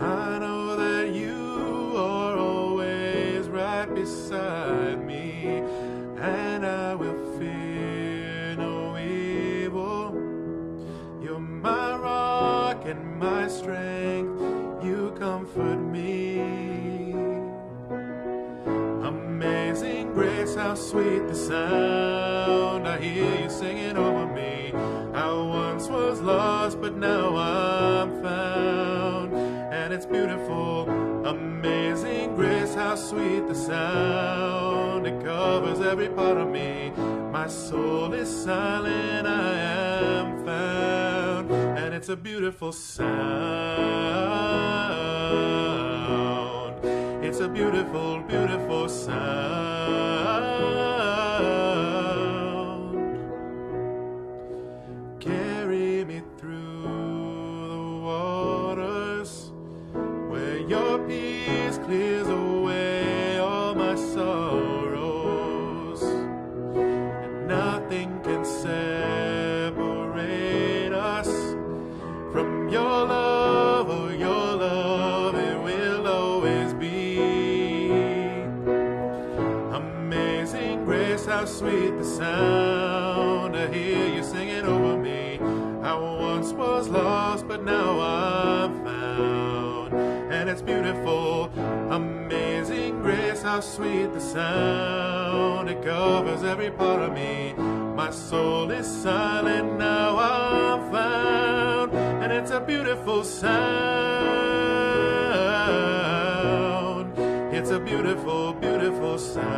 I know that you are always right beside me, and I will fear no evil. You're my rock and my strength, you comfort me. Amazing grace, how sweet the sound. I hear you singing over me. I once was lost, but now I'm found, and it's beautiful. Amazing grace, how sweet the sound. It covers every part of me. My soul is silent, I am found, and it's a beautiful sound. It's a beautiful, beautiful sound. Carry me through the waters, where your peace clears away all my sorrows, and nothing can separate us from your love. Oh, your love, it will always be. Amazing grace, how sweet the sound. I hear you singing over me. I once was lost, but now I'm found, and it's beautiful. Amazing grace, how sweet the sound. It covers every part of me. My soul is silent, now I'm found, and it's a beautiful sound. It's a beautiful, beautiful sound.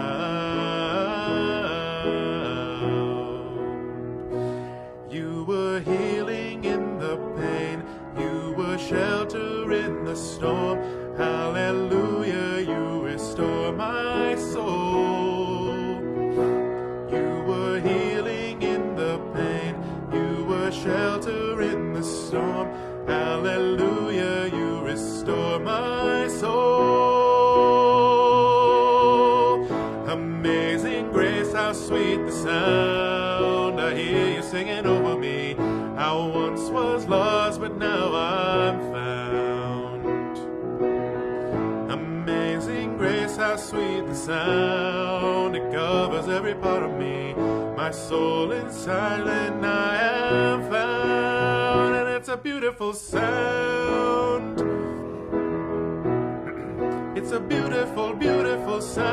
You were healing in the pain, you were shelter in the storm. Hallelujah, you restore my soul. You were healing in the pain, you were shelter in the storm. Hallelujah, you restore my soul. Amazing grace, how sweet the sound. I hear you singing over me. I once was lost, but now I'm found. Amazing grace, how sweet the sound. It covers every part of me. My soul is silent, I am found, and it's a beautiful sound. It's a beautiful, beautiful sound.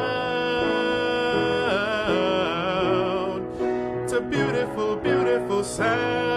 It's a beautiful, beautiful sound.